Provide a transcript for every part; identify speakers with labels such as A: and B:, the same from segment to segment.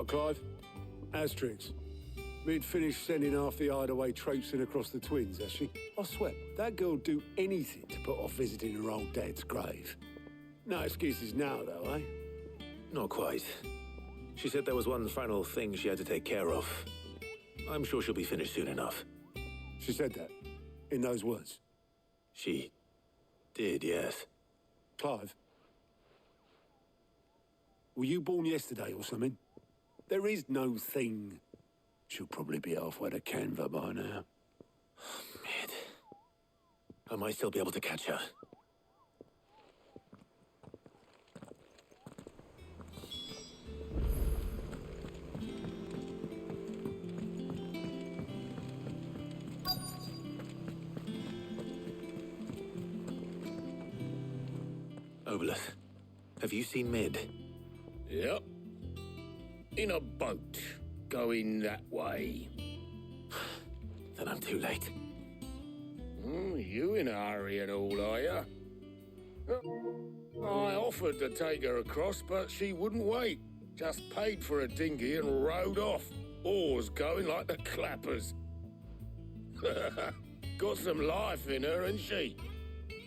A: Right, Clive. Asterix. Mid finished sending half the hideaway traipsing across the twins, has she? I swear, that girl'd do anything to put off visiting her old dad's grave. No excuses now, though, eh?
B: Not quite. She said there was one final thing she had to take care of. I'm sure she'll be finished soon enough.
A: She said that, in those words.
B: She did, yes.
A: Clive, were you born yesterday or something? There is no thing. She'll probably be halfway to Canva by now.
B: Mid. I might still be able to catch her. Obolus, have you seen Mid?
C: Yep. In a boat, going that way.
B: Then I'm too late.
C: You in a hurry and all, are you? I offered to take her across, but she wouldn't wait. Just paid for a dinghy and rowed off. Oars going like the clappers. Got some life in her, ain't she?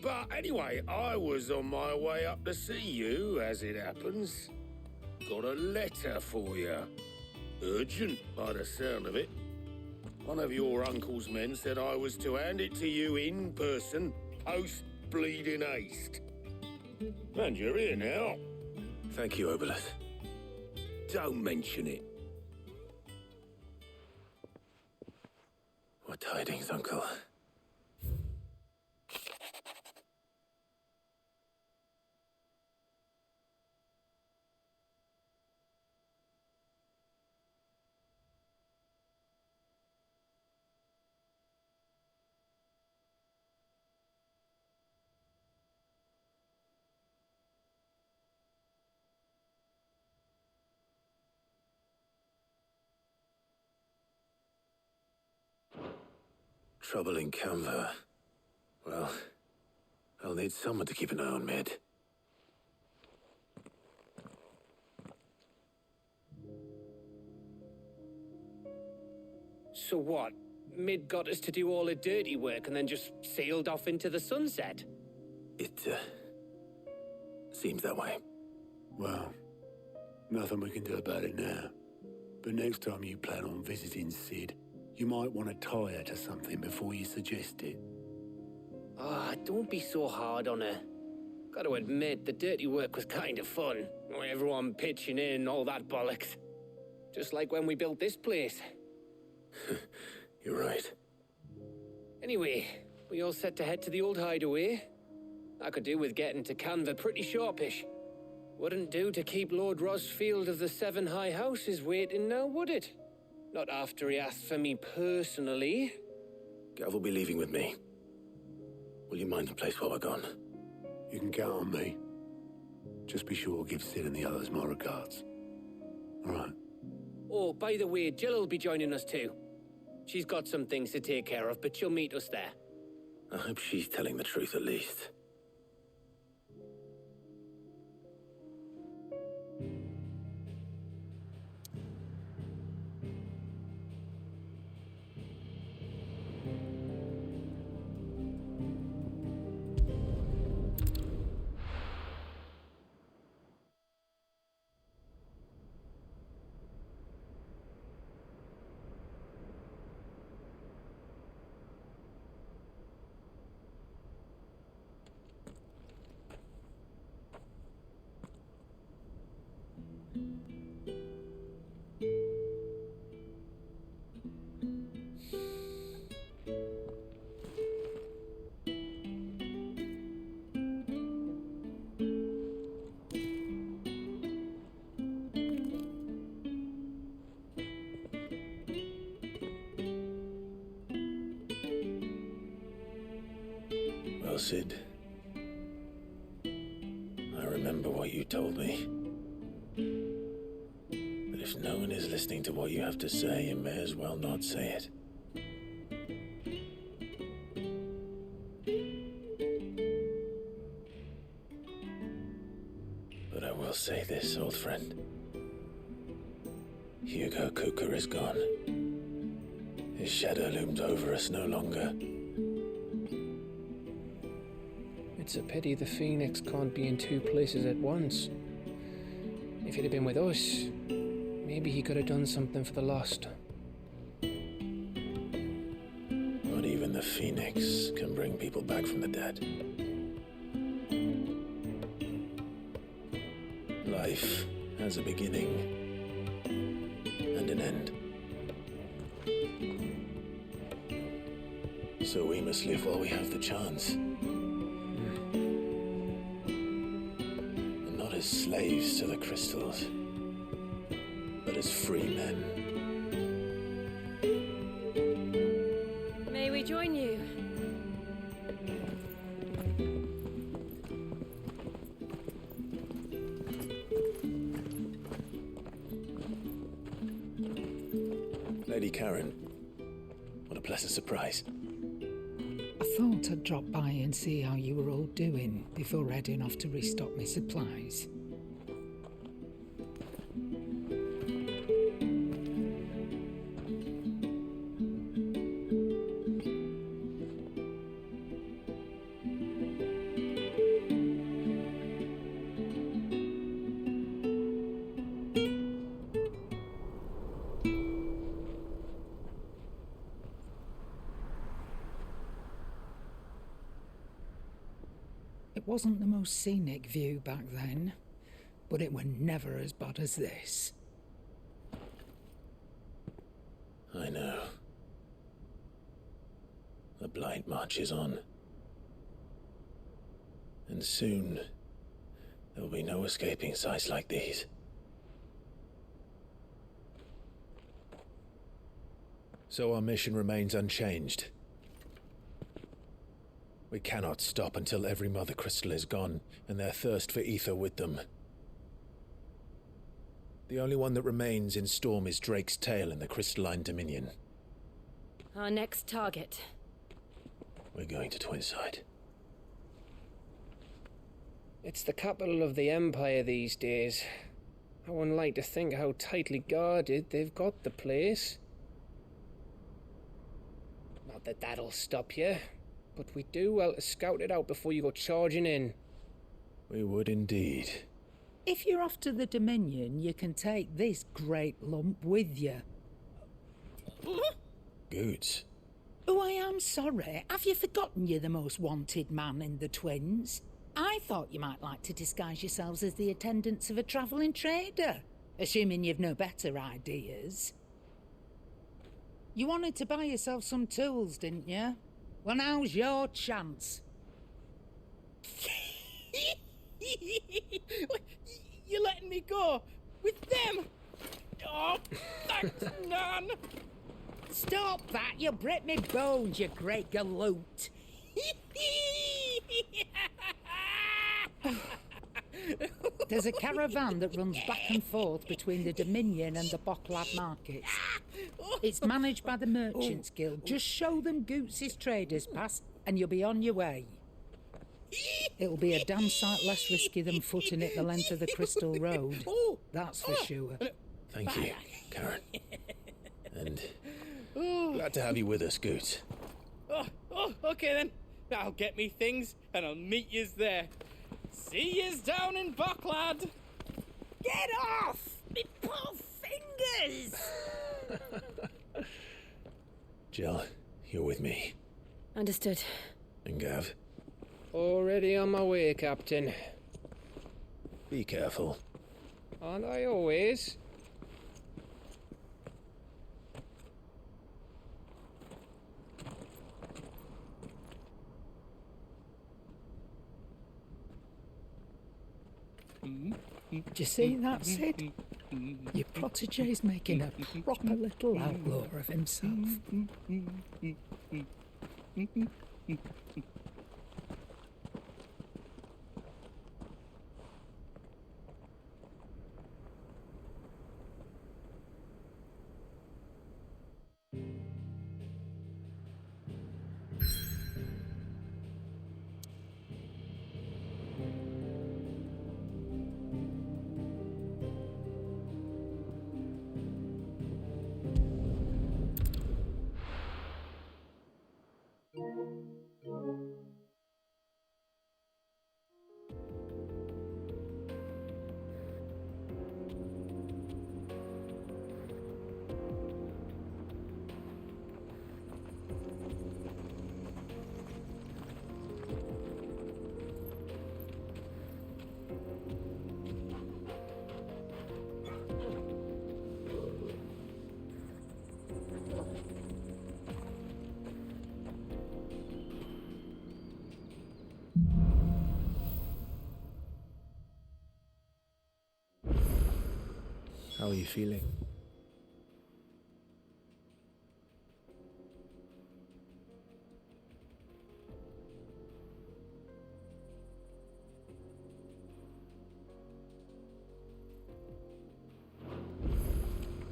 C: But anyway, I was on my way up to see you, as it happens. Got a letter for you. Urgent, by the sound of it. One of your uncle's men said I was to hand it to you in person, post-bleeding haste. And you're here now.
B: Thank you, Obolus.
C: Don't mention it.
B: What tidings, Uncle? Trouble in Canva. Well, I'll need someone to keep an eye on Mid.
D: So what? Mid got us to do all the dirty work and then just sailed off into the sunset?
B: It, seems that way.
A: Well, nothing we can do about it now. But next time you plan on visiting Sid, you might want to tie her to something before you suggest it.
D: Ah, don't be so hard on her. Got to admit, the dirty work was kind of fun. Everyone pitching in, all that bollocks. Just like when we built this place.
B: You're right.
D: Anyway, we all set to head to the old hideaway. I could do with getting to Canva pretty sharpish. Wouldn't do to keep Lord Rosfield of the Seven High Houses waiting now, would it? Not after he asked for me personally.
B: Gav will be leaving with me. Will you mind the place while we're gone?
A: You can count on me. Just be sure to give Sid and the others my regards. All right.
D: Oh, by the way, Jill will be joining us too. She's got some things to take care of, but she'll meet us there.
B: I hope she's telling the truth at least. Well, Sid, I remember what you told me. But if no one is listening to what you have to say, you may as well not say it. But I will say this, old friend. Hugo Cooker is gone. His shadow looms over us no longer.
D: It's a pity the Phoenix can't be in two places at once. If he'd have been with us, maybe he could have done something for the lost.
B: Not even the Phoenix can bring people back from the dead. Life has a beginning and an end. So we must live while we have the chance. And not as slaves to the crystals, but as free men.
E: May we join you?
B: Lady Karen, what a pleasant surprise.
F: I thought I'd drop by and see how you were all doing before heading off to restock my supplies. It wasn't the most scenic view back then, but it were never as bad as this.
B: I know. The Blight marches on. And soon, there will be no escaping sights like these. So our mission remains unchanged. We cannot stop until every Mother Crystal is gone, and their thirst for ether with them. The only one that remains in Storm is Drake's tail in the Crystalline Dominion.
E: Our next target.
B: We're going to Twinside.
D: It's the capital of the Empire these days. I wouldn't like to think how tightly guarded they've got the place. Not that that'll stop you, but we do well to scout it out before you go charging in.
B: We would indeed.
F: If you're off to the Dominion, you can take this great lump with you.
B: Goods.
F: Oh, I am sorry. Have you forgotten you're the most wanted man in the Twins? I thought you might like to disguise yourselves as the attendants of a travelling trader, assuming you've no better ideas. You wanted to buy yourself some tools, didn't you? Well, now's your chance.
G: You're letting me go with them? Oh, thanks, Nan.
F: Stop that! You'll break me bones, you great galoot. There's a caravan that runs back and forth between the Dominion and the Bocklad markets. It's managed by the Merchants Guild. Just show them Goots' traders pass and you'll be on your way. It'll be a damn sight less risky than footing it the length of the Crystal Road. That's for sure.
B: Thank you, Karen. And glad to have you with us, Goots.
G: Okay then. I'll get me things and I'll meet yous there. See yous down in Bocklad.
F: Get off! Me poor fingers!
B: Jill, you're with me.
E: Understood.
B: And Gav,
D: Already on my way, Captain.
B: be careful.
D: Aren't I always?
F: Do you see that, Sid? Your protege's making a proper little outlaw of himself.
B: How are you feeling?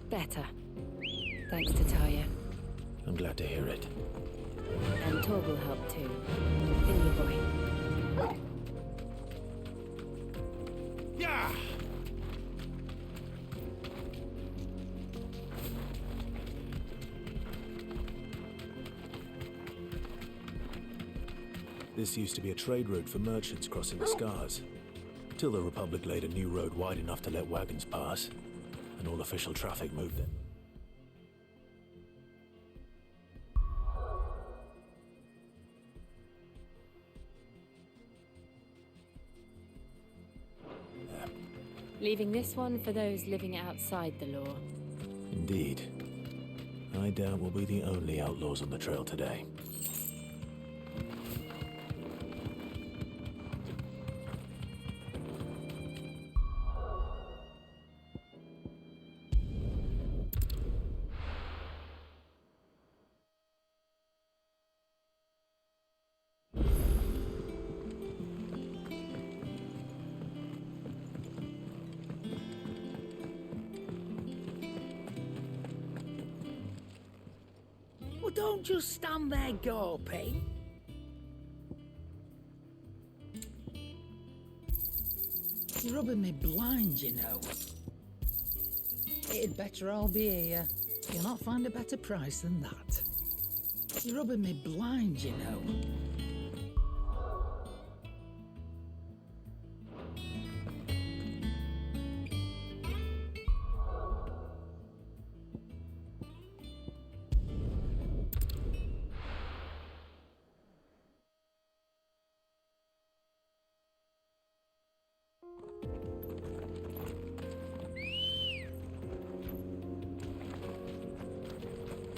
E: Better. Thanks to Taya.
B: I'm glad to hear it.
E: And Torgal helped too. In your boy.
C: Yeah!
B: This used to be a trade route for merchants crossing the Scars, till the Republic laid a new road wide enough to let wagons pass, and all official traffic moved in.
E: Leaving this one for those living outside the law.
B: Indeed. I doubt we'll be the only outlaws on the trail today.
F: Well, don't just stand there gawping. You're rubbing me blind, you know. It'd better all be here. You'll not find a better price than that. You're rubbing me blind, you know.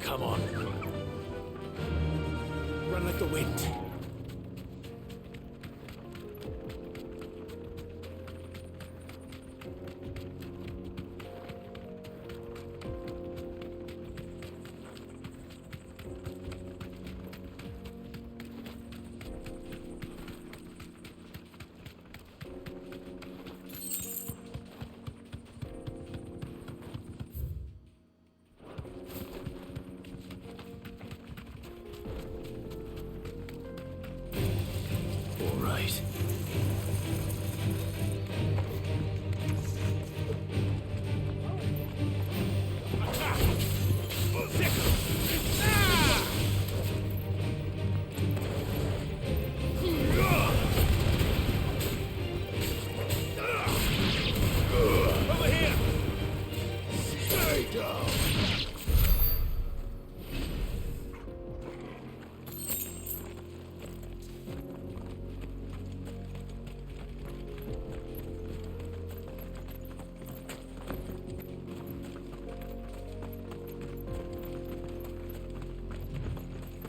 B: Come on. Run like the wind. All right.
C: Over here! Stay down!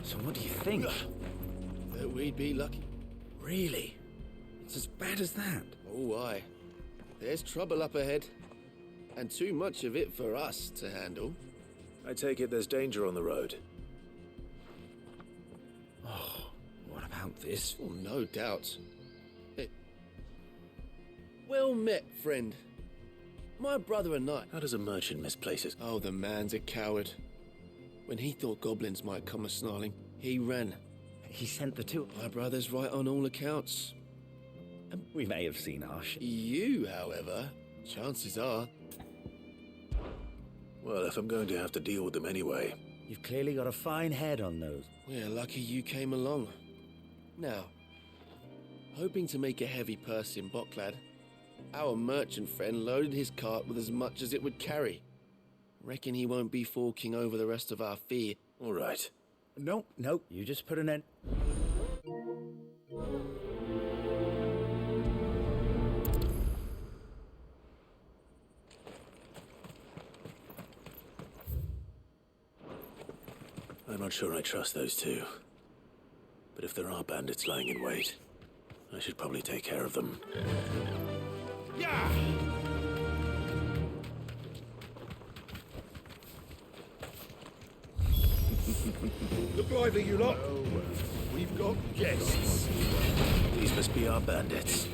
H: So what do you think?
C: That we'd be lucky.
H: Really? It's as bad as that?
C: Oh, aye. There's trouble up ahead. And too much of it for us to handle.
B: I take it there's danger on the road.
H: What about this?
C: Oh, no doubt. Well met, friend. My brother and I...
B: How does a merchant misplace his...
C: Oh, the man's a coward. When he thought goblins might come a-snarling, he ran.
H: He sent the two.
C: My brother's right on all accounts.
H: We may have seen our
C: You, however, chances are...
B: Well, if I'm going to have to deal with them anyway...
H: You've clearly got a fine head on those.
C: We're lucky you came along. Now, hoping to make a heavy purse in Bocklad, our merchant friend loaded his cart with as much as it would carry. Reckon he won't be forking over the rest of our fee.
B: All right.
H: Nope, you just put an end...
B: I'm not sure I trust those two. But if there are bandits lying in wait, I should probably take care of them.
C: Yeah! Look lively, you lot. We've got guests.
B: These must be our bandits.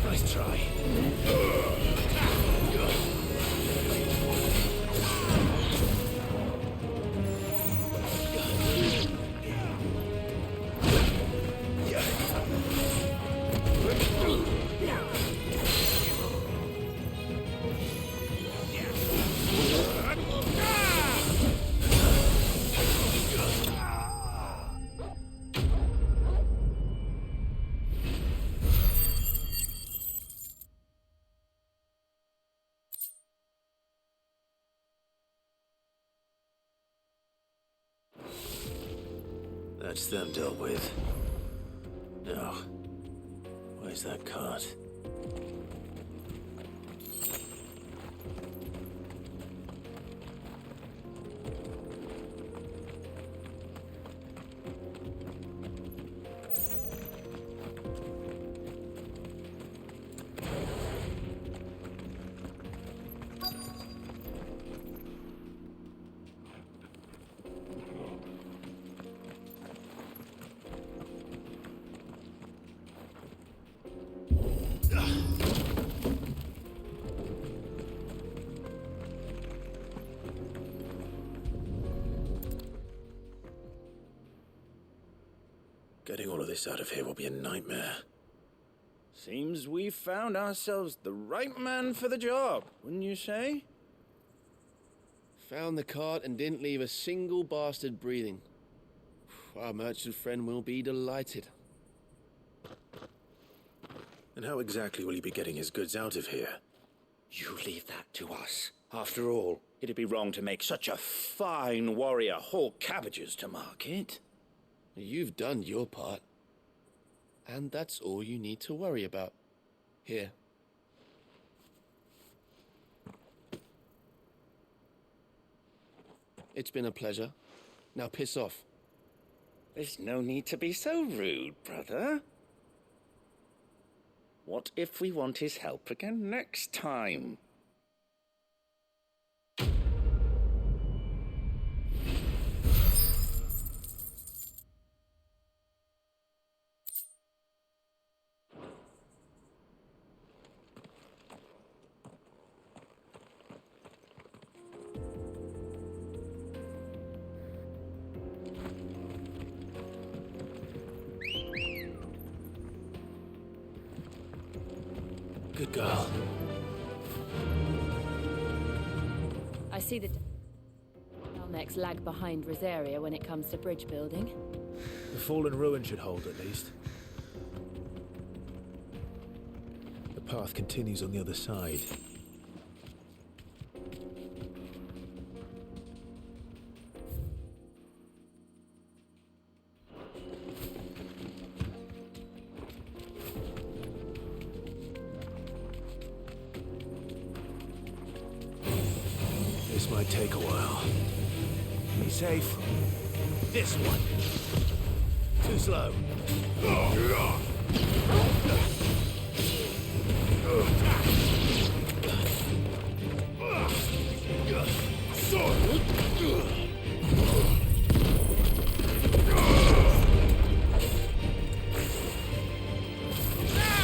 B: Nice try. That's them dealt with. Now, where's that cart? Getting all of this out of here will be a nightmare.
H: Seems we've found ourselves the right man for the job, wouldn't you say?
G: Found the cart and didn't leave a single bastard breathing. Our merchant friend will be delighted.
B: And how exactly will he be getting his goods out of here?
H: You leave that to us. After all, it'd be wrong to make such a fine warrior haul cabbages to market.
G: You've done your part. And that's all you need to worry about. Here. It's been a pleasure. Now piss off.
H: There's no need to be so rude, brother. What if we want his help again next time?
B: Good girl.
E: I see the Melnex lag behind Rosaria when it comes to bridge building.
B: The fallen ruin should hold at least. The path continues on the other side. This might take a while. Be safe. This one. Too slow.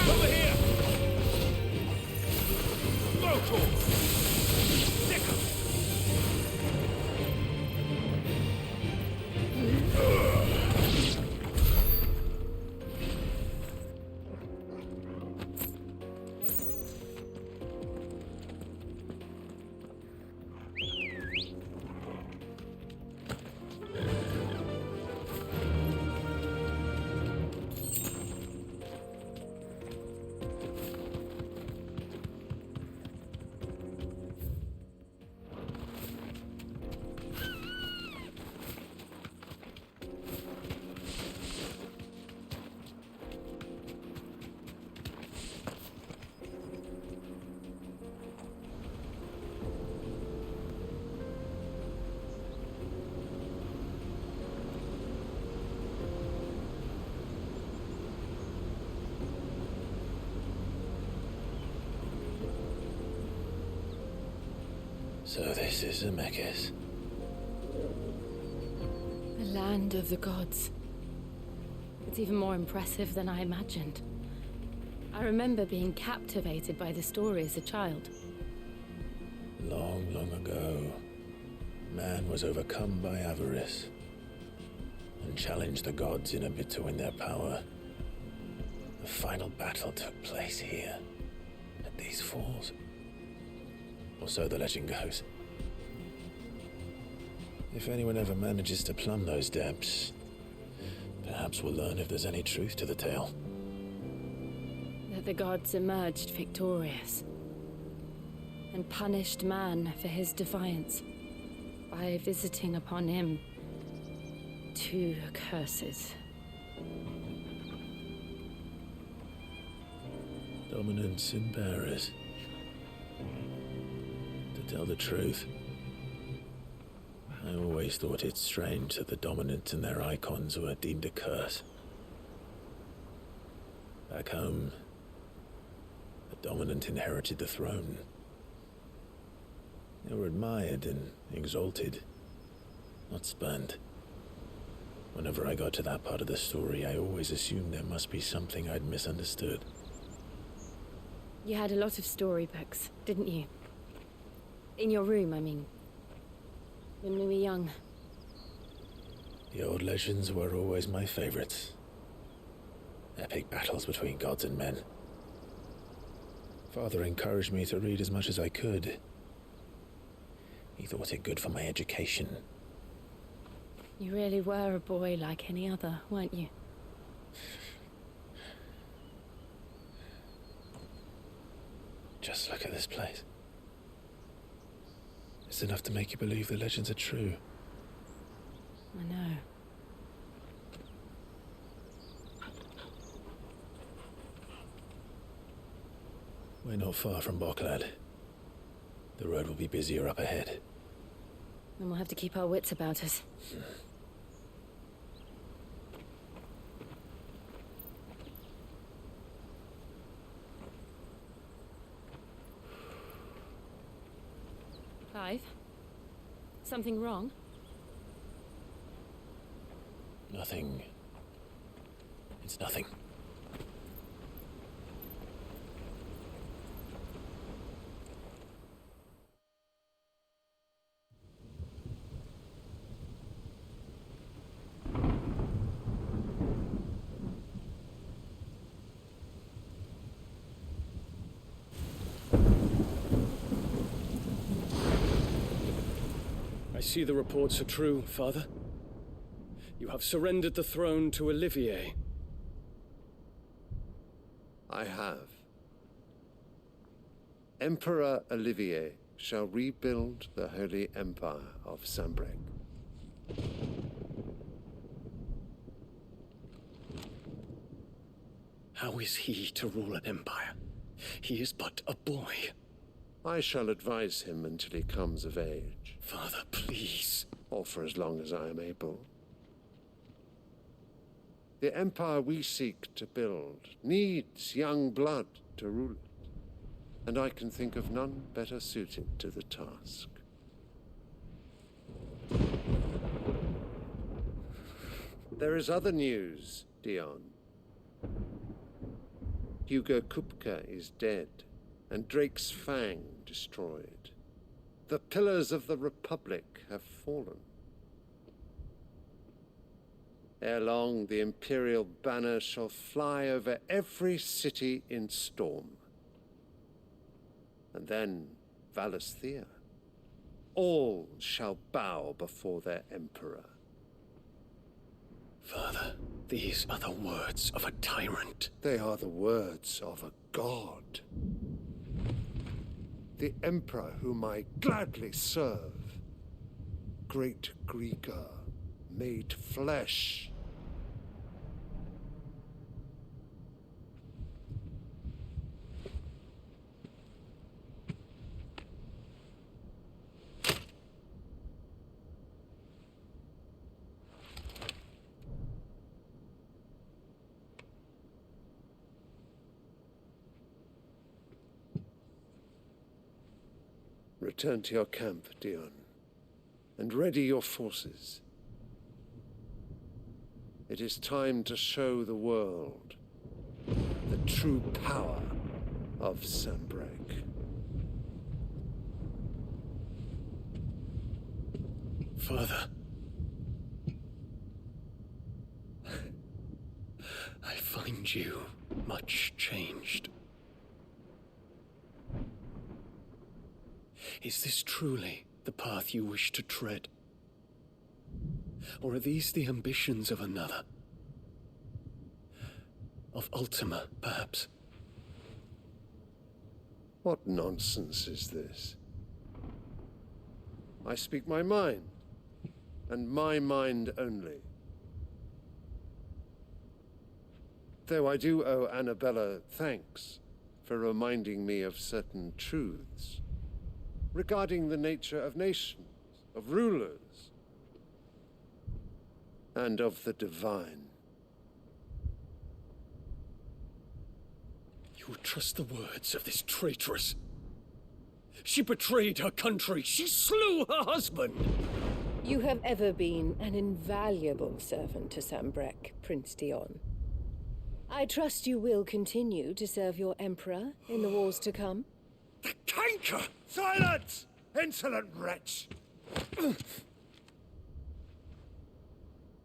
C: Over here! Local! Stick 'em!
B: So this is Zemeckis.
E: The land of the gods. It's even more impressive than I imagined. I remember being captivated by the story as a child.
B: Long, long ago, man was overcome by avarice and challenged the gods in a bid to win their power. The final battle took place here, at these falls. Or so the legend goes. If anyone ever manages to plumb those depths, perhaps we'll learn if there's any truth to the tale.
E: That the gods emerged victorious and punished man for his defiance by visiting upon him 2 curses.
B: Dominance and bearers. To tell the truth, I always thought it strange that the dominant and their icons were deemed a curse. Back home, the dominant inherited the throne. They were admired and exalted, not spurned. Whenever I got to that part of the story, I always assumed there must be something I'd misunderstood.
E: You had a lot of storybooks, didn't you? In your room, I mean. When we were young.
B: The old legends were always my favorites. Epic battles between gods and men. Father encouraged me to read as much as I could. He thought it good for my education.
E: You really were a boy like any other, weren't you?
B: Just look at this place. It's enough to make you believe the legends are true.
E: I know.
B: We're not far from Boklad. The road will be busier up ahead.
E: Then we'll have to keep our wits about us. Clive? Something wrong?
B: Nothing. It's nothing.
I: I see the reports are true, Father. You have surrendered the throne to Olivier.
J: I have. Emperor Olivier shall rebuild the Holy Empire of Sambrec.
I: How is he to rule an empire? He is but a boy.
J: I shall advise him until he comes of age.
I: Father, please.
J: Or for as long as I am able. The empire we seek to build needs young blood to rule it, and I can think of none better suited to the task. There is other news, Dion. Hugo Kupka is dead, and Drake's Fang destroyed. The pillars of the Republic have fallen. Ere long, the Imperial banner shall fly over every city in Storm. And then Valisthea. All shall bow before their Emperor.
I: Father, these are the words of a tyrant.
J: They are the words of a god. The Emperor whom I gladly serve. Great Greeker, made flesh. Return to your camp, Dion, and ready your forces. It is time to show the world the true power of Sanbreque.
I: Father. I find you much changed. Is this truly the path you wish to tread? Or are these the ambitions of another? Of Ultima, perhaps?
J: What nonsense is this? I speak my mind, and my mind only. Though I do owe Annabella thanks for reminding me of certain truths regarding the nature of nations, of rulers, and of the divine.
I: You would trust the words of this traitress? She betrayed her country. She slew her husband.
K: You have ever been an invaluable servant to Sanbreque, Prince Dion. I trust you will continue to serve your Emperor in the wars to come.
J: The canker! Silence! Insolent wretch!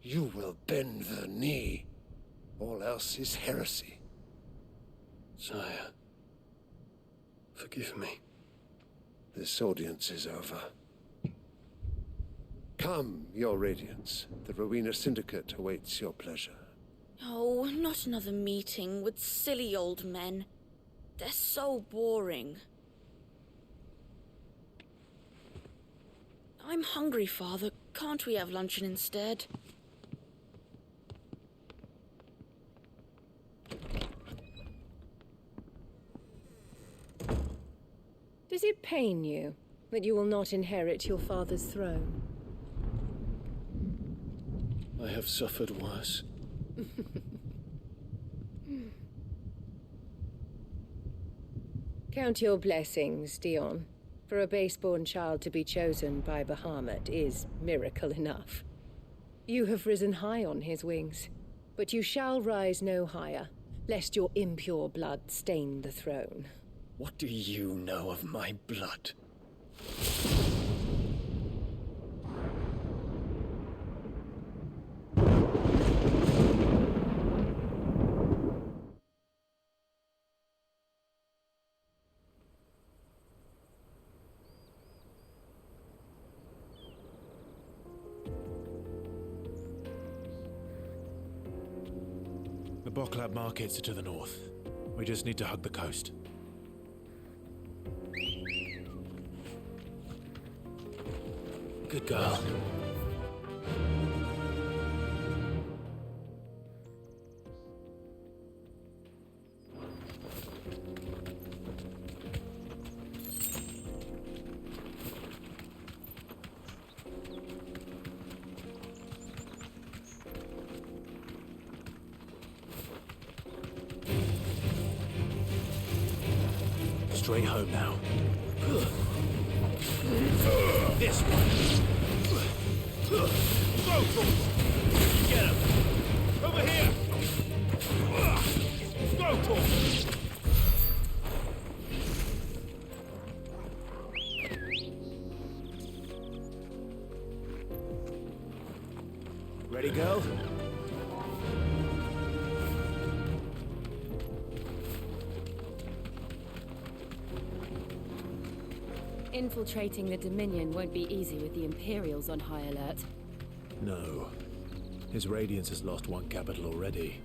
J: You will bend the knee. All else is heresy.
I: Sire, forgive me.
J: This audience is over. Come, your Radiance. The Rowena Syndicate awaits your pleasure.
L: Oh, not another meeting with silly old men. They're so boring. I'm hungry, Father. Can't we have luncheon instead?
K: Does it pain you that you will not inherit your father's throne?
I: I have suffered worse.
K: Count your blessings, Dion. For a base-born child to be chosen by Bahamut is miracle enough. You have risen high on his wings, but you shall rise no higher, lest your impure blood stain the throne.
I: What do you know of my blood?
B: The Boklab markets are to the north. We just need to hug the coast.
I: Good girl.
B: Straight home now. This one. Go for it. Get him. Over here. Go for it. Ready, girl?
E: Infiltrating the Dominion won't be easy with the Imperials on high alert.
B: No. His Radiance has lost one capital already.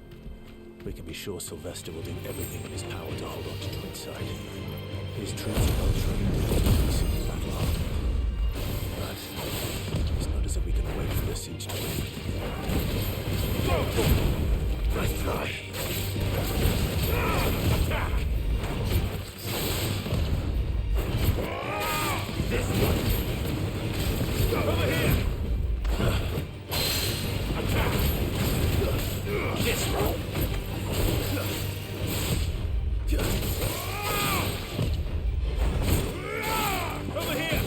B: We can be sure Sylvester will do everything in his power to hold on to Twinside. His troops are well trained, seems battle hardened. But it's not as if we can wait for the siege to end. Go! Right try. Attack! This one! Over here! Attack! This one! Over here!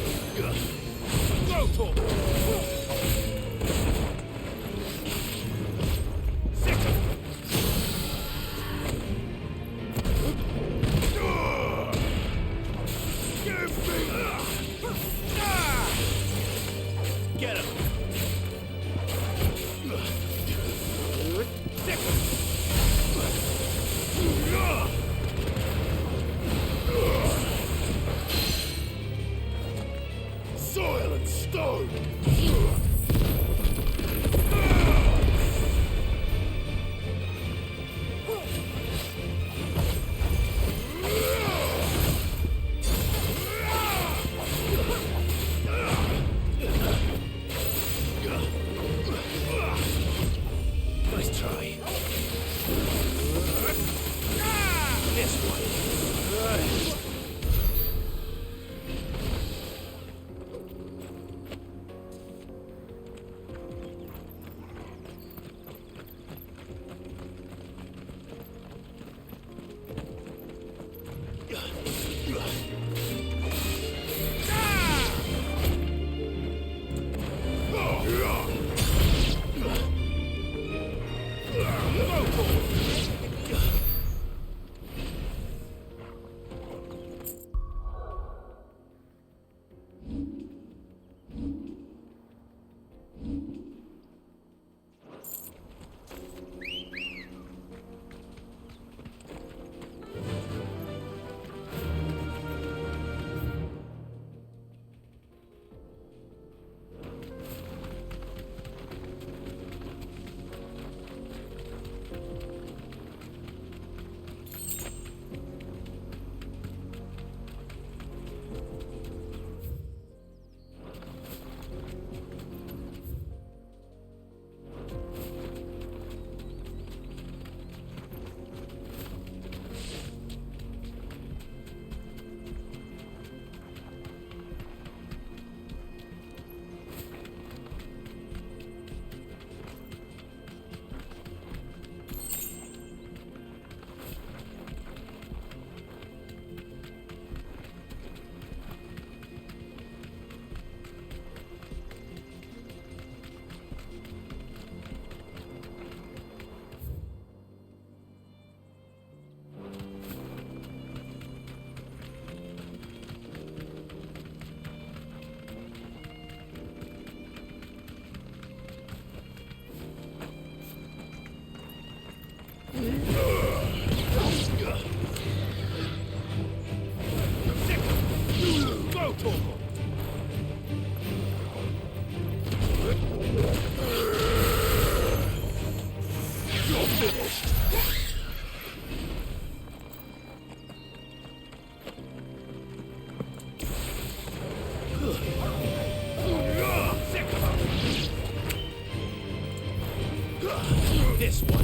H: This one.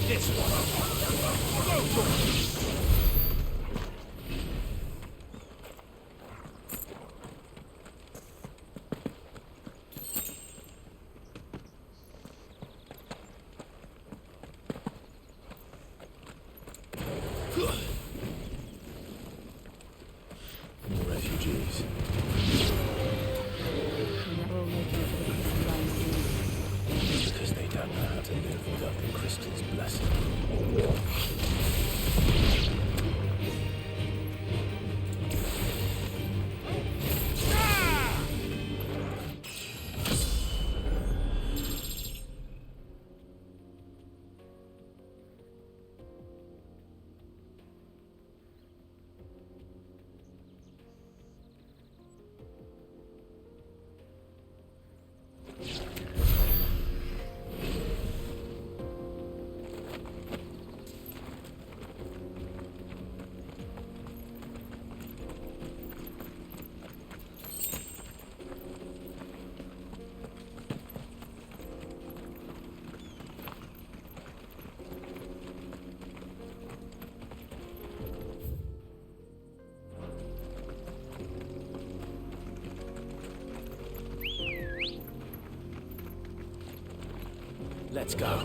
H: This one.
B: Refugees. Because they don't know how to live without the crystal's blessing. Let's go.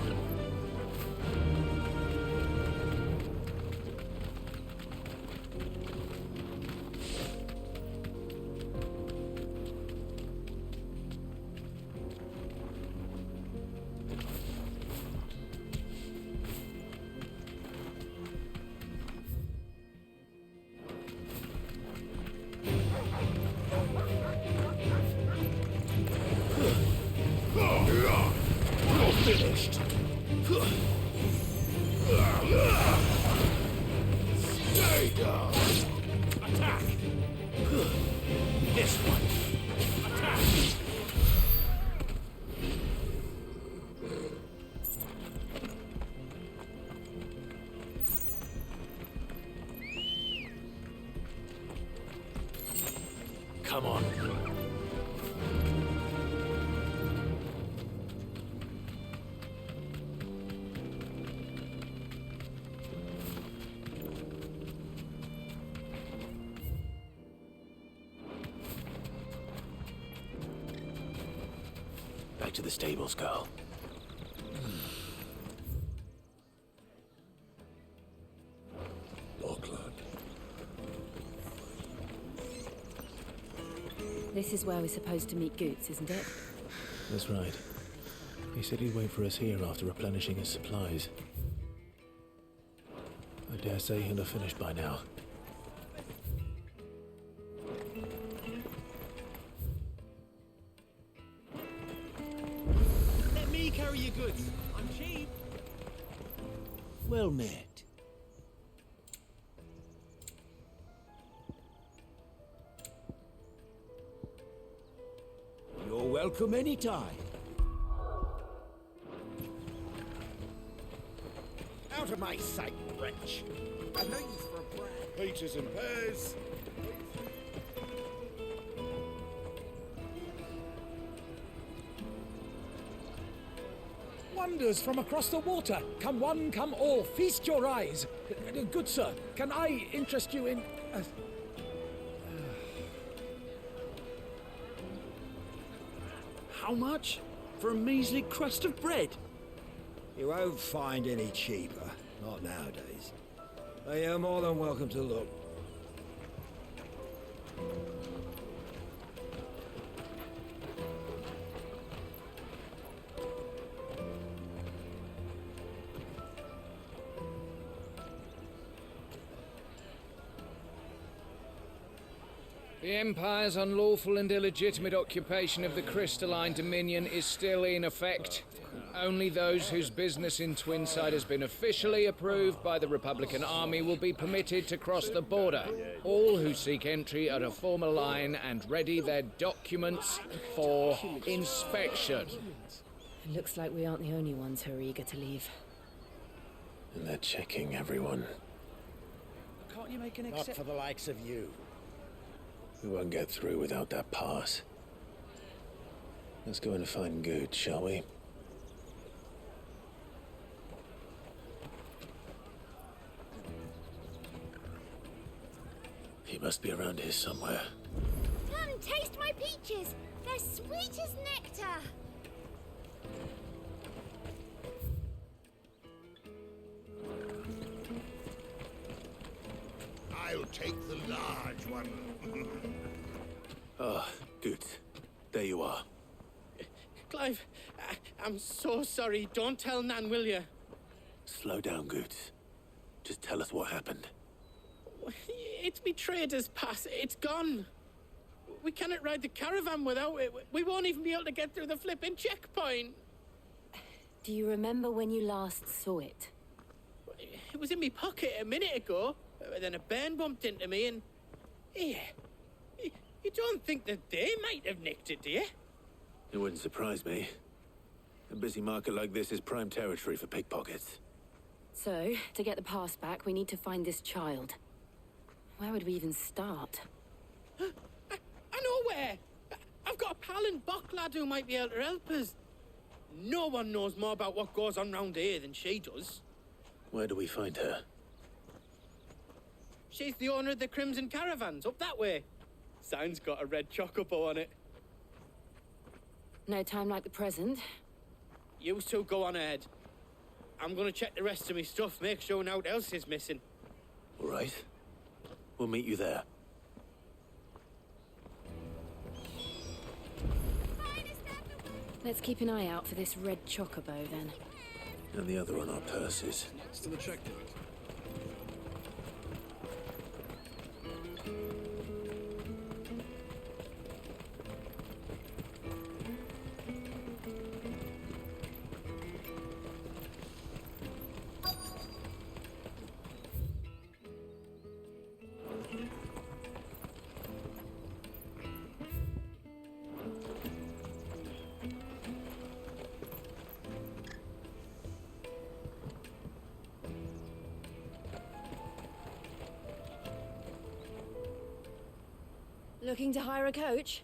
H: Finished. Stay down. Attack. This one. Attack.
B: Come on. Back to the stables, girl.
A: Auckland.
E: This is where we're supposed to meet Goots, isn't it?
B: That's right. He said he'd wait for us here after replenishing his supplies. I dare say he'll have finished by now.
M: Let me carry your goods. I'm cheap. Well met. You're welcome anytime. Out of my sight, wretch. I know you for a brand.
C: Peaches and pears.
M: Wonders from across the water. Come one, come all. Feast your eyes. Good sir, can I interest you in... How much? For a measly crust of bread?
N: You won't find any cheaper. Not nowadays. But you're more than welcome to look.
O: The Empire's unlawful and illegitimate occupation of the crystalline dominion is still in effect. Only those whose business in Twinside has been officially approved by the Republican Army will be permitted to cross the border. All who seek entry are to form a line and ready their documents for inspection.
E: It looks like we aren't the only ones who are eager to leave.
B: And they're checking everyone.
M: Can't you make an
N: Not for the likes of you.
B: We won't get through without that pass. Let's go in and find Good, shall we? He must be around here somewhere.
P: Come, taste my peaches. They're sweet as nectar.
C: I'll take the large one.
B: Ah, Good. There you are.
G: Clive, I'm so sorry. Don't tell Nan, will you?
B: Slow down, Good. Just tell us what happened.
G: It's me trader's pass. It's gone. We cannot ride the caravan without it. We won't even be able to get through the flipping checkpoint.
E: Do you remember when you last saw it?
G: It was in my pocket a minute ago. Then a bairn bumped into me and... Yeah. You don't think that they might have nicked it, do you?
B: It wouldn't surprise me. A busy market like this is prime territory for pickpockets.
E: So, to get the pass back, we need to find this child. Where would we even start?
G: I know where! I've got a pal in Bocklad who might be able to help us. No one knows more about what goes on round here than she does.
B: Where do we find her?
G: She's the owner of the Crimson Caravans, up that way. Sign's got a red chocobo on it.
E: No time like the present.
G: You two go on ahead. I'm gonna check the rest of my stuff, make sure naught else is missing.
B: All right. We'll meet you there.
E: Let's keep an eye out for this red chocobo, then.
B: And the other on our purses.
A: It's to the checkpoint.
K: Looking to hire a coach?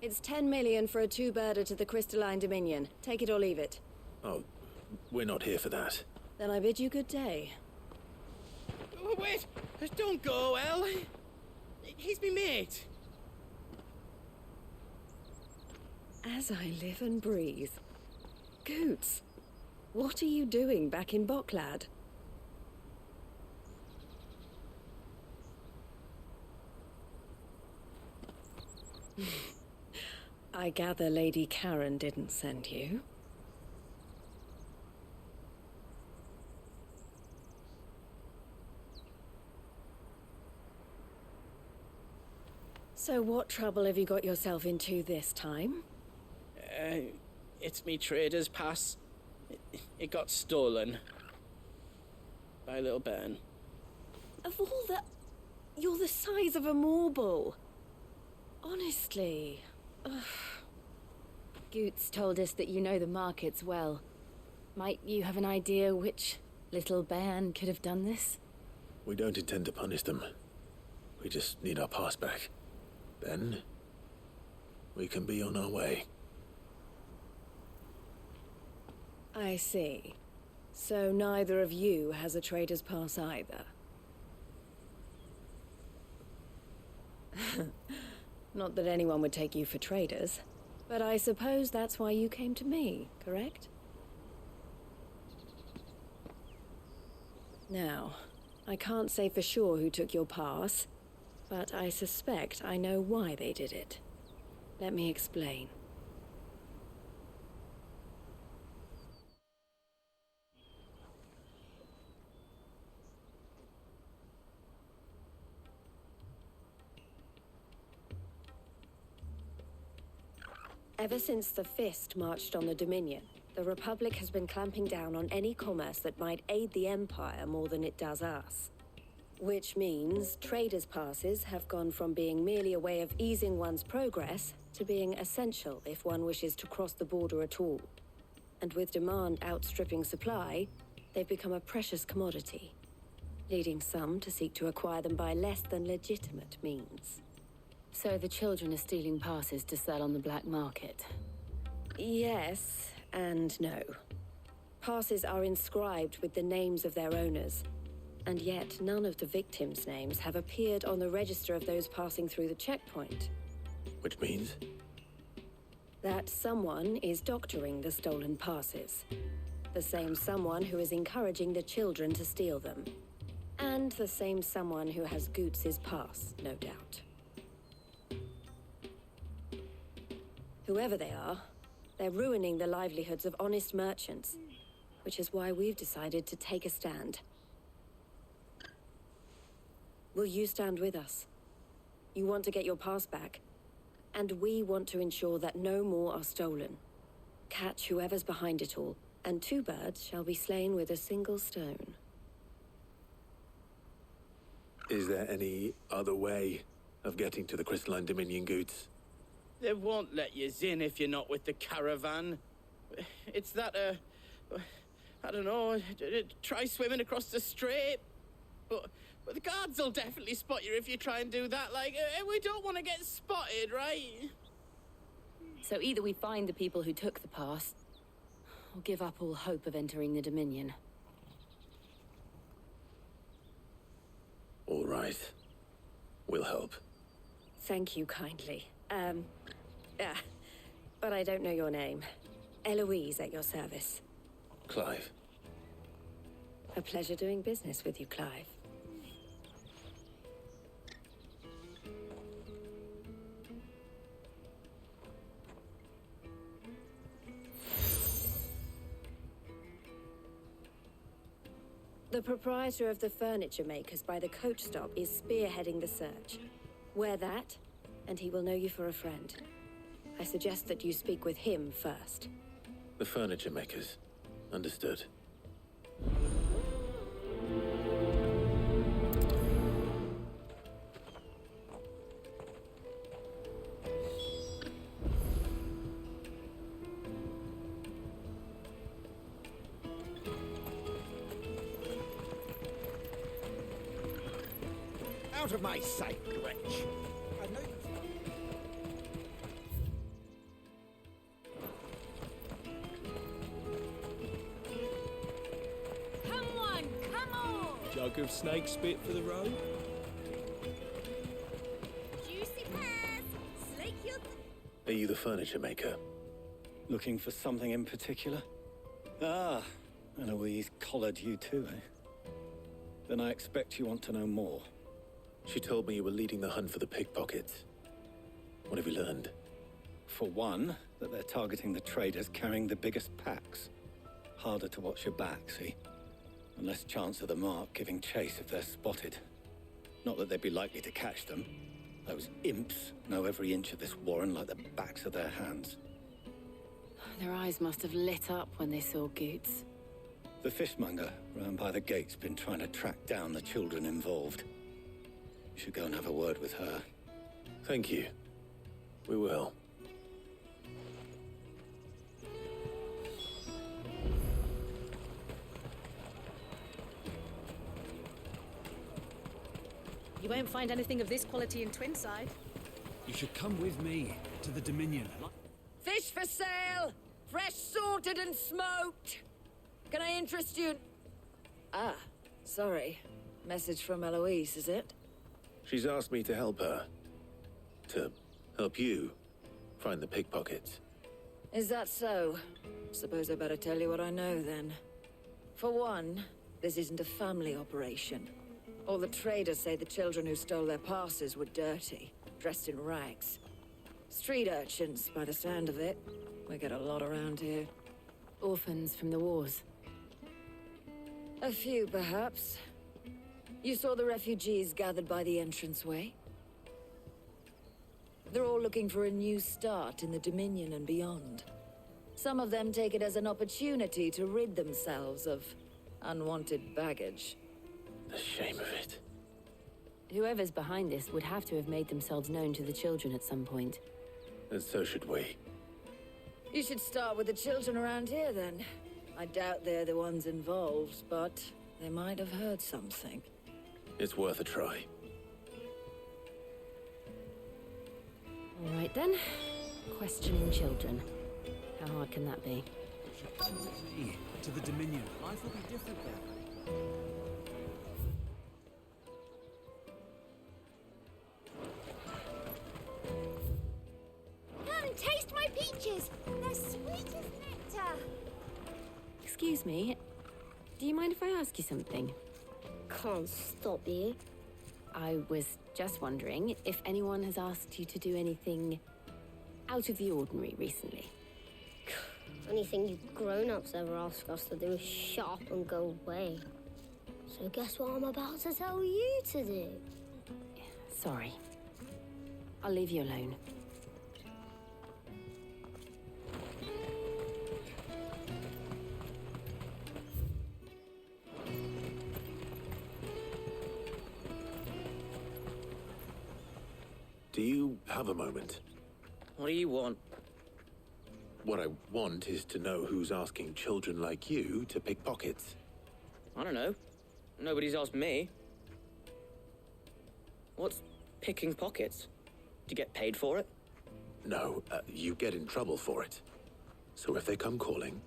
K: It's 10 million for a two-birder to the Crystalline Dominion. Take it or leave it.
B: Oh, we're not here for that.
K: Then I bid you good day.
G: Oh, wait! Don't go, El. He's me mate.
K: As I live and breathe. Goots, what are you doing back in Bocklad? I gather Lady Karen didn't send you. So what trouble have you got yourself into this time?
Q: It's me trader's pass. It got stolen. By a little bairn.
K: Of all the... You're the size of a marble. Honestly. Ugh.
E: Goots told us that you know the markets well. Might you have an idea which little bairn could have done this?
B: We don't intend to punish them. We just need our pass back. Then, we can be on our way.
K: I see. So neither of you has a trader's pass either. Not that anyone would take you for traders, but I suppose that's why you came to me, correct? Now, I can't say for sure who took your pass, but I suspect I know why they did it. Let me explain. Ever since the Fist marched on the Dominion, the Republic has been clamping down on any commerce that might aid the Empire more than it does us. Which means traders' passes have gone from being merely a way of easing one's progress to being essential if one wishes to cross the border at all. And with demand outstripping supply, they've become a precious commodity, leading some to seek to acquire them by less than legitimate means.
E: So the children are stealing passes to sell on the black market?
K: Yes and no. Passes are inscribed with the names of their owners, and yet none of the victims' names have appeared on the register of those passing through the checkpoint.
B: Which means?
K: That someone is doctoring the stolen passes. The same someone who is encouraging the children to steal them. And the same someone who has Goots' pass, no doubt. Whoever they are, they're ruining the livelihoods of honest merchants, which is why we've decided to take a stand. Will you stand with us? You want to get your pass back, and we want to ensure that no more are stolen. Catch whoever's behind it all, and 2 birds shall be slain with a single stone.
B: Is there any other way of getting to the Crystalline Dominion, Goots?
G: They won't let you in if you're not with the caravan. It's that, I don't know, try swimming across the strait. But the guards will definitely spot you if you try and do that. Like, we don't want to get spotted, right?
E: So either we find the people who took the pass, or give up all hope of entering the Dominion.
B: All right. We'll help.
K: Thank you kindly. But I don't know your name. Eloise at your service.
B: Clive.
K: A pleasure doing business with you, Clive. The proprietor of the furniture makers by the coach stop is spearheading the search. Wear that, and he will know you for a friend. I suggest that you speak with him first.
B: The furniture makers. Understood.
N: Out of my sight, wretch! I know
P: Come on, come on!
I: Jug of snake spit for the road?
P: Juicy pears! Slake your...
B: Are you the furniture maker?
R: Looking for something in particular? Ah, Eloise collared you too, eh? Then I expect you want to know more.
B: She told me you were leading the hunt for the pickpockets. What have you learned?
R: For one, that they're targeting the traders carrying the biggest packs. Harder to watch your back, see? And less chance of the mark giving chase if they're spotted. Not that they'd be likely to catch them. Those imps know every inch of this warren like the backs of their hands.
E: Their eyes must have lit up when they saw Goots.
R: The fishmonger round by the gate's been trying to track down the children involved. You should go and have a word with her.
B: Thank you. We will.
S: You won't find anything of this quality in Twinside.
M: You should come with me to the Dominion.
T: Fish for sale! Fresh sorted and smoked! Can I interest you in... Ah, sorry. Message from Eloise, is it?
B: She's asked me to help her. To help you find the pickpockets.
T: Is that so? Suppose I better tell you what I know, then. For one, this isn't a family operation. All the traders say the children who stole their passes were dirty, dressed in rags. Street urchins, by the sound of it. We get a lot around here.
E: Orphans from the wars.
T: A few, perhaps. You saw the refugees gathered by the entranceway? They're all looking for a new start in the Dominion and beyond. Some of them take it as an opportunity to rid themselves of unwanted baggage.
B: The shame of it.
E: Whoever's behind this would have to have made themselves known to the children at some point.
B: And so should we.
T: You should start with the children around here, then. I doubt they're the ones involved, but they might have heard something.
B: It's worth a try.
E: All right, then. Questioning children. How hard can that be?
M: Come with me to the Dominion. Life will be different there.
P: Come, taste my peaches. They're sweet as nectar.
E: Excuse me. Do you mind if I ask you something?
U: Can't stop you.
E: I was just wondering if anyone has asked you to do anything out of the ordinary recently.
U: Anything you grown-ups ever ask us to do is shut up and go away. So guess what I'm about to tell you to do?
E: Sorry. I'll leave you alone.
B: Do you have a moment?
Q: What do you want?
B: What I want is to know who's asking children like you to pick pockets.
Q: I don't know. Nobody's asked me. What's picking pockets? Do you get paid for it?
B: No, you get in trouble for it. So if they come calling,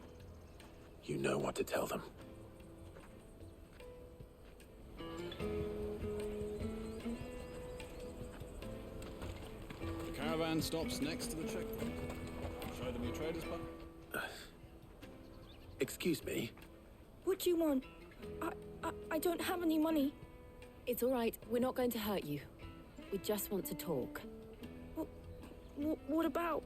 B: you know what to tell them.
V: The caravan stops next to the checkpoint. Show them your trader's pack.
B: Excuse me?
W: What do you want? I don't have any money.
E: It's all right. We're not going to hurt you. We just want to talk.
W: What about?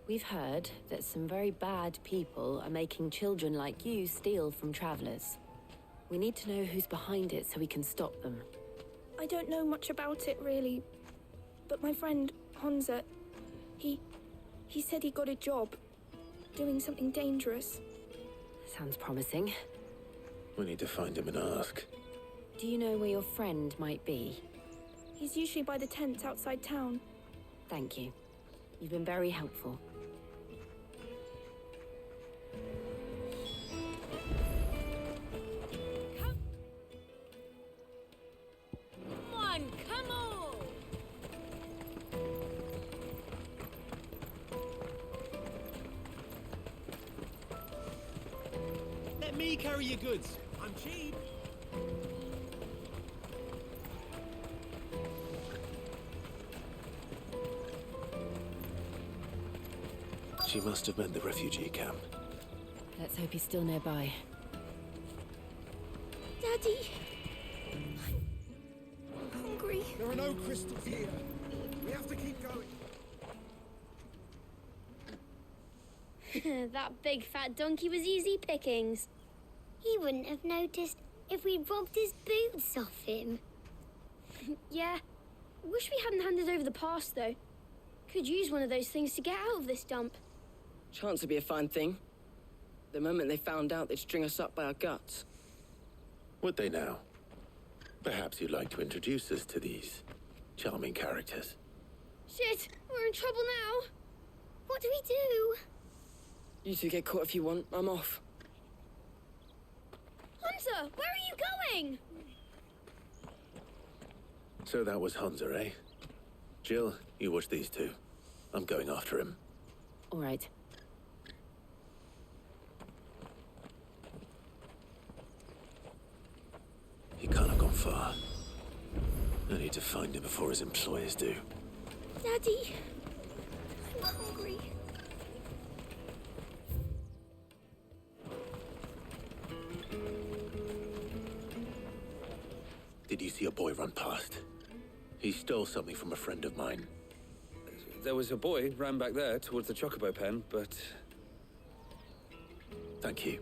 E: We've heard that some very bad people are making children like you steal from travelers. We need to know who's behind it so we can stop them.
W: I don't know much about it, really. But my friend, Honza, he said he got a job doing something dangerous.
E: Sounds promising.
B: We need to find him and ask.
E: Do you know where your friend might be?
W: He's usually by the tents outside town.
E: Thank you. You've been very helpful.
T: Come on, come on!
M: Let me carry your goods. I'm cheap.
B: She must have meant the refugee camp.
E: Let's hope he's still nearby.
W: Daddy! I'm hungry.
M: There are no crystals here. We have to keep going.
U: That big fat donkey was easy pickings. He wouldn't have noticed if we'd robbed his boots off him.
D: Yeah. Wish we hadn't handed over the pass, though. Could use one of those things to get out of this dump.
G: Chance would be a fine thing. The moment they found out, they'd string us up by our guts.
B: Would they now? Perhaps you'd like to introduce us to these charming characters.
D: Shit, we're in trouble now.
U: What do we do?
G: You two get caught if you want. I'm off.
D: Hunter, where are you going?
B: So that was Hunter, eh? Jill, you watch these two. I'm going after him.
E: All right.
B: He can't have gone far. I need to find him before his employers do.
W: Daddy, I'm hungry.
B: Did you see a boy run past? He stole something from a friend of mine.
F: There was a boy ran back there towards the chocobo pen, but...
B: Thank you.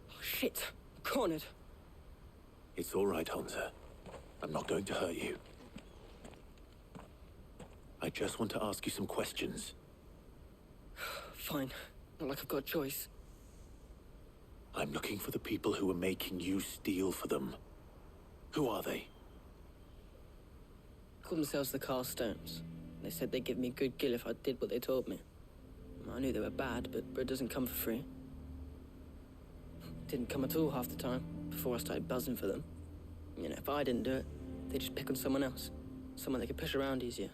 G: Oh, shit. Cornered.
B: It's all right, Hunter. I'm not going to hurt you. I just want to ask you some questions.
G: Fine. Not like I've got a choice.
B: I'm looking for the people who are making you steal for them. Who are they?
G: Called themselves the Carstones. They said they'd give me good gill if I did what they told me. I knew they were bad, but bread doesn't come for free. Didn't come at all half the time, before I started buzzing for them. You know, if I didn't do it, they'd just pick on someone else. Someone they could push around easier.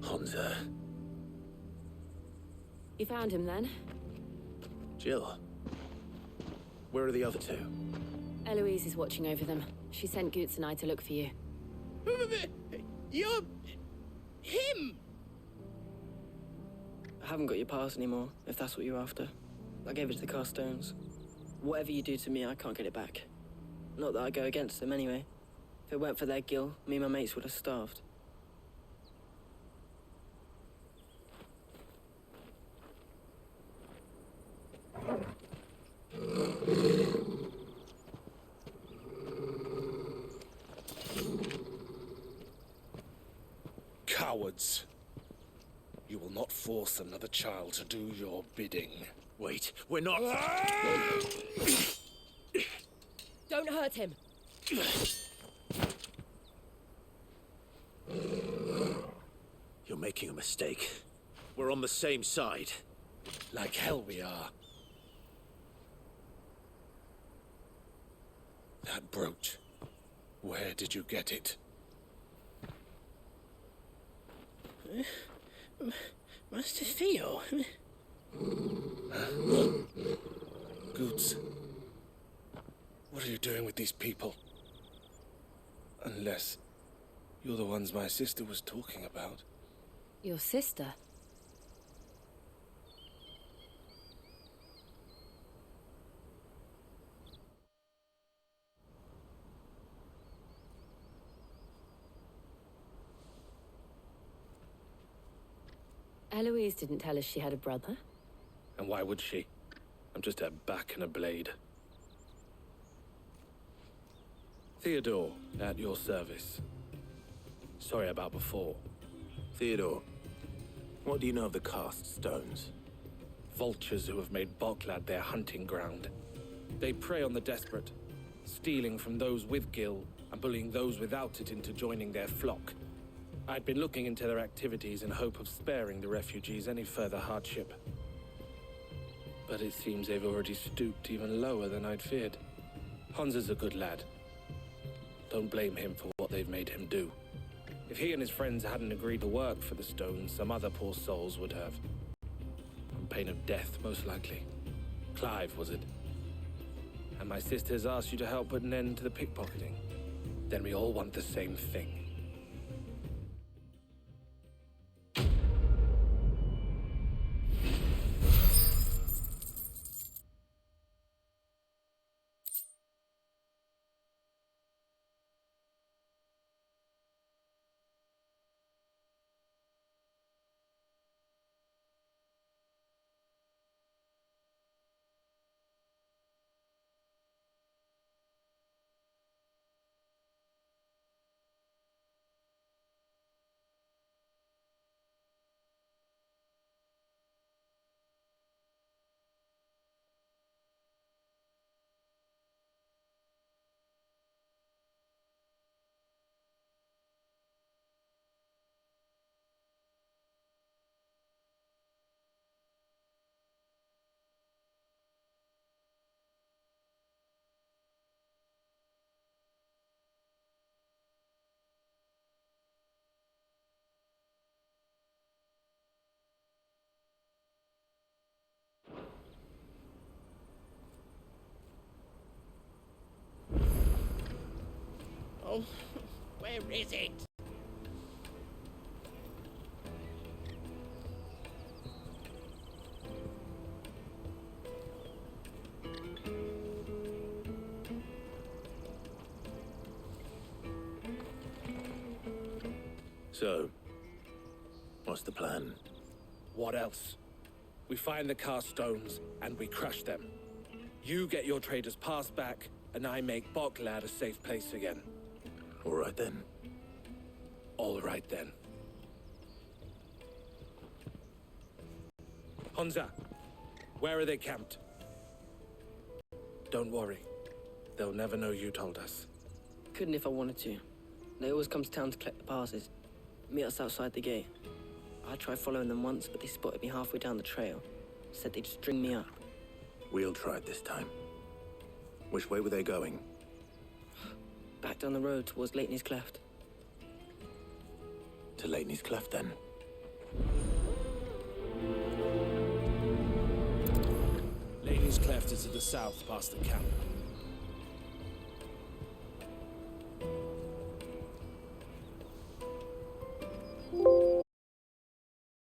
B: Hunter.
E: You found him then?
B: Jill. Where are the other two?
E: Eloise is watching over them. She sent Goots and I to look for you.
G: You're... him! I haven't got your pass anymore, if that's what you're after. I gave it to the Carstones. Whatever you do to me, I can't get it back. Not that I go against them anyway. If it weren't for their gill, me and my mates would have starved.
C: Cowards. You will not force another child to do your bidding.
B: Wait, we're not...
E: Don't hurt him.
B: You're making a mistake. We're on the same side.
C: Like hell we are. That brooch. Where did you get it?
G: Master Theo?
C: Goots. What are you doing with these people? Unless you're the ones my sister was talking about.
E: Your sister? Eloise didn't tell us she had a brother.
C: And why would she? I'm just a back and a blade. Theodore, at your service. Sorry about before.
B: Theodore, what do you know of the Cast Stones?
C: Vultures who have made Boklad their hunting ground. They prey on the desperate, stealing from those with gill and bullying those without it into joining their flock. I'd been looking into their activities in hope of sparing the refugees any further hardship. But it seems they've already stooped even lower than I'd feared. Hans is a good lad. Don't blame him for what they've made him do.
H: If he and his friends hadn't agreed to work for the stones, some other poor souls would have. On pain of death, most likely. Clive, was it? And my sisters asked you to help put an end to the pickpocketing. Then we all want the same thing.
G: Oh, where is it?
B: So, what's the plan?
H: What else? We find the cast stones and we crush them. You get your trader's pass back, and I make Boklad a safe place again.
B: All right then.
H: All right then. Honza, where are they camped? Don't worry. They'll never know you told us.
J: Couldn't if I wanted to. They always come to town to collect the passes. Meet us outside the gate. I tried following them once, but they spotted me halfway down the trail. Said they'd string me up.
B: We'll try it this time. Which way were they going?
J: Back down the road towards Leighton's Cleft.
B: To Leighton's Cleft, then.
I: Leighton's Cleft is to the south, past the camp.